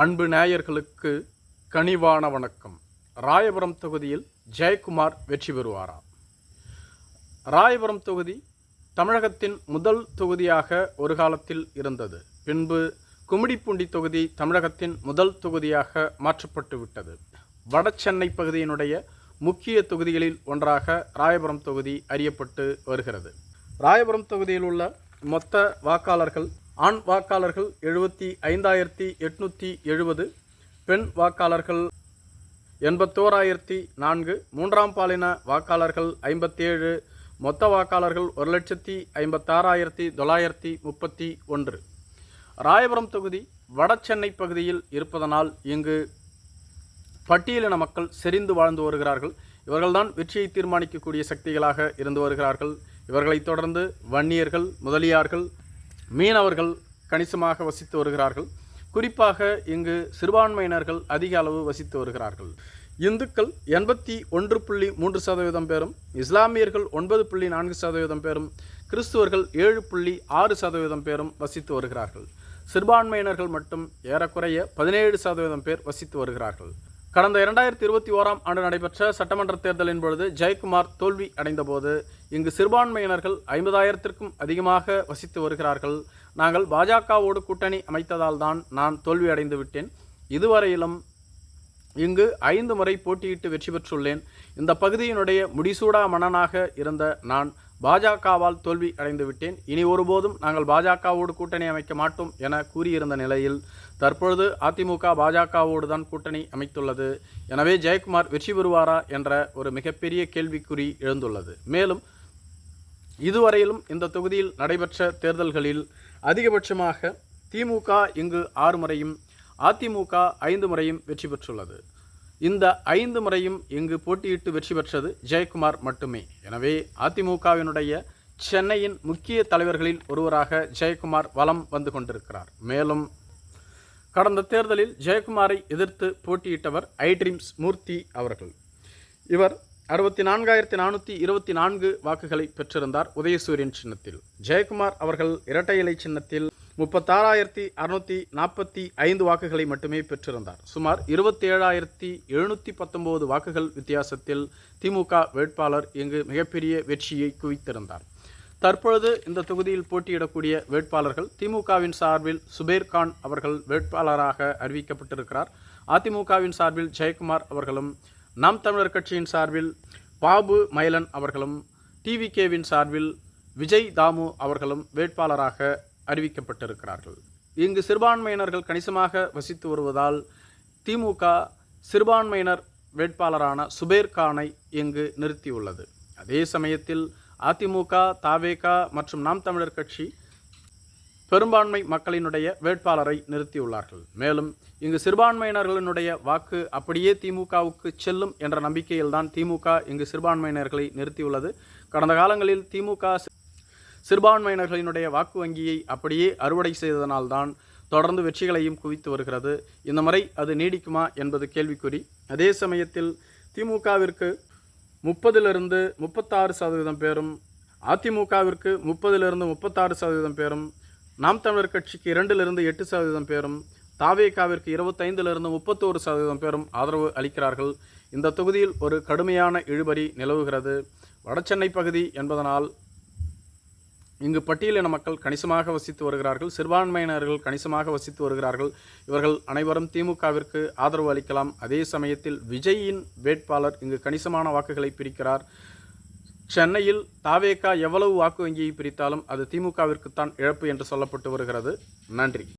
அன்பு நேயர்களுக்கு கனிவான வணக்கம். ராயபுரம் தொகுதியில் ஜெயக்குமார் வெற்றி பெறுவாரா? ராயபுரம் தொகுதி தமிழகத்தின் முதல் தொகுதியாக ஒரு காலத்தில் இருந்தது. பின்பு கும்மிடிப்பூண்டி தொகுதி தமிழகத்தின் முதல் தொகுதியாக மாற்றப்பட்டு விட்டது. வட சென்னை பகுதியினுடைய முக்கிய தொகுதிகளில் ஒன்றாக ராயபுரம் தொகுதி அறியப்பட்டு வருகிறது. ராயபுரம் தொகுதியில் உள்ள மொத்த வாக்காளர்கள் ஆண் வாக்காளர்கள் 75,870, பெண் வாக்காளர்கள் 81,004, மூன்றாம் பாலின வாக்காளர்கள் 57, மொத்த வாக்காளர்கள் 1,56,931. ராயபுரம் தொகுதி வட சென்னை பகுதியில் இருப்பதனால் இங்கு பட்டியலின மக்கள் செறிந்து வாழ்ந்து வருகிறார்கள். இவர்கள்தான் வெற்றியை தீர்மானிக்கக்கூடிய சக்திகளாக இருந்து வருகிறார்கள். இவர்களைத் தொடர்ந்து வன்னியர்கள், முதலியார்கள், மீனவர்கள் கணிசமாக வசித்து வருகிறார்கள். குறிப்பாக இங்கு சிறுபான்மையினர்கள் அதிக அளவு வசித்து வருகிறார்கள். இந்துக்கள் 81.3% பேரும், இஸ்லாமியர்கள் 9.4% பேரும், கிறிஸ்துவர்கள் 7.6% பேரும் வசித்து வருகிறார்கள். சிறுபான்மையினர்கள் மட்டும் ஏறக்குறைய 17% பேர் வசித்து வருகிறார்கள். கடந்த 2021ஆம் ஆண்டு நடைபெற்ற சட்டமன்ற தேர்தலின் பொழுது ஜெயக்குமார் தோல்வி அடைந்தபோது இங்கு சிறுபான்மையினர்கள் 50,000க்கும் அதிகமாக வசித்து வருகிறார்கள். நாங்கள் பாஜகவோடு கூட்டணி அமைத்ததால் தான் நான் தோல்வி அடைந்து விட்டேன். இதுவரையிலும் இங்கு 5 முறை போட்டியிட்டு வெற்றி பெற்றுள்ளேன். இந்த பகுதியினுடைய முடிசூடா மன்னனாக இருந்த நான் பாஜகவால் தோல்வி அடைந்து விட்டேன். இனி ஒருபோதும் நாங்கள் பாஜகவோடு கூட்டணி அமைக்க மாட்டோம் என கூறியிருந்த நிலையில் தற்பொழுது அதிமுக பாஜகவோடு தான் கூட்டணி அமைத்துள்ளது. எனவே ஜெயக்குமார் வெற்றி பெறுவாரா என்ற ஒரு மிகப்பெரிய கேள்விக்குறி எழுந்துள்ளது. மேலும் இதுவரையிலும் இந்த தொகுதியில் நடைபெற்ற தேர்தல்களில் அதிகபட்சமாக திமுக இங்கு 6 முறையும் அதிமுக 5 முறையும் வெற்றி பெற்றுள்ளது. இந்த 5 முறையும் இங்கு போட்டியிட்டு வெற்றி பெற்றது ஜெயக்குமார் மட்டுமே. எனவே அதிமுகவினுடைய சென்னையின் முக்கிய தலைவர்களில் ஒருவராக ஜெயக்குமார் வலம் வந்து கொண்டிருக்கிறார். மேலும் கடந்த தேர்தலில் ஜெயக்குமாரை எதிர்த்து போட்டியிட்டவர் ஐட்ரீம்ஸ் மூர்த்தி அவர்கள். இவர் 64,424 வாக்குகளை பெற்றிருந்தார் உதயசூரியன் சின்னத்தில். ஜெயக்குமார் அவர்கள் இரட்டை இலை சின்னத்தில் 36,645 வாக்குகளை மட்டுமே பெற்றிருந்தார். சுமார் 27,719 வாக்குகள் வித்தியாசத்தில் திமுக வேட்பாளர் இங்கு மிகப்பெரிய வெற்றியை குவித்திருந்தார். தற்பொழுது இந்த தொகுதியில் போட்டியிடக்கூடிய வேட்பாளர்கள் திமுகவின் சார்பில் சுபேர் கான் அவர்கள் வேட்பாளராக அறிவிக்கப்பட்டிருக்கிறார். அதிமுகவின் சார்பில் ஜெயக்குமார் அவர்களும், நாம் தமிழர் கட்சியின் சார்பில் பாபு மயிலன் அவர்களும், டிவிகேவின் சார்பில் விஜய் தாமு அவர்களும் வேட்பாளராக அறிவிக்கப்பட்டிருக்கிறார்கள். இங்கு சிறுபான்மையினர்கள் கணிசமாக வசித்து வருவதால் திமுக சிறுபான்மையினர் வேட்பாளரான சுபேர் கானை இங்கு நிறுத்தியுள்ளது. அதே சமயத்தில் அதிமுக, தவேக மற்றும் நாம் தமிழர் கட்சி பெரும்பான்மை மக்களினுடைய வேட்பாளரை நிறுத்தியுள்ளார்கள். மேலும் இங்கு சிறுபான்மையினர்களினுடைய வாக்கு அப்படியே திமுகவுக்கு செல்லும் என்ற நம்பிக்கையில்தான் திமுக இங்கு சிறுபான்மையினர்களை நிறுத்தியுள்ளது. கடந்த காலங்களில் திமுக சிறுபான்மையினர்களினுடைய வாக்கு வங்கியை அப்படியே அறுவடை செய்ததனால்தான் தொடர்ந்து வெற்றிகளையும் குவித்து வருகிறது. இந்த முறை அது நீடிக்குமா என்பது கேள்விக்குறி. அதே சமயத்தில் திமுகவிற்கு 30% 36% பேரும், அதிமுகவிற்கு 30% 36% பேரும், நாம் தமிழர் கட்சிக்கு 2% 8% பேரும், தவேகாவிற்கு 25% 31% பேரும் ஆதரவு அளிக்கிறார்கள். இந்த தொகுதியில் ஒரு கடுமையான இழுபறி நிலவுகிறது. வடசென்னை பகுதி என்பதனால் இங்கு பட்டியலின மக்கள் கணிசமாக வசித்து வருகிறார்கள். சிறுபான்மையினர்கள் கணிசமாக வசித்து வருகிறார்கள். இவர்கள் அனைவரும் திமுகவிற்கு ஆதரவு அளிக்கலாம். அதே சமயத்தில் விஜயின் வேட்பாளர் இங்கு கணிசமான வாக்குகளை பிரிக்கிறார். சென்னையில் தவேக எவ்வளவு வாக்கு வங்கியை பிரித்தாலும் அது திமுகவிற்குத்தான் இழப்பு என்று சொல்லப்பட்டு வருகிறது. நன்றி.